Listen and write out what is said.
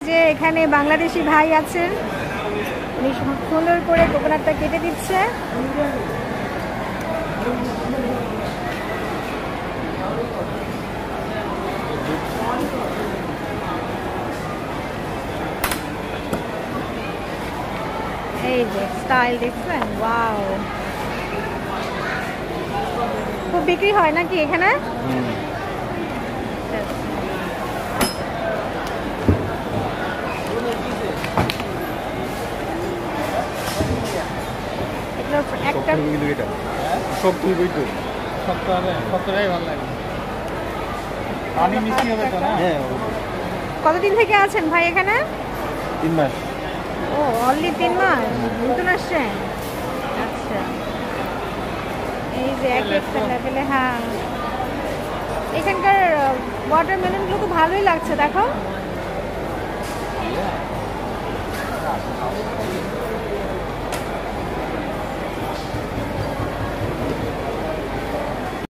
যে এখানে বাংলাদেশি ভাই আছেন, উনি সুন্দর করে কোকোনাটটা কেটে দিচ্ছে। এই যে স্টাইল দেখছেন, ওয়াও, খুব বিক্রি হয় নাকি এখানে? কতদিন থেকে আছেন ভাই এখানে? 3 মাস। ও, অনলি 3 মাস নতুন আসছেন? আচ্ছা, এই যে এক একটা লেভেলে। হ্যাঁ, এখানকার ওয়াটারমেলনগুলো তো ভালোই লাগছে, দেখো।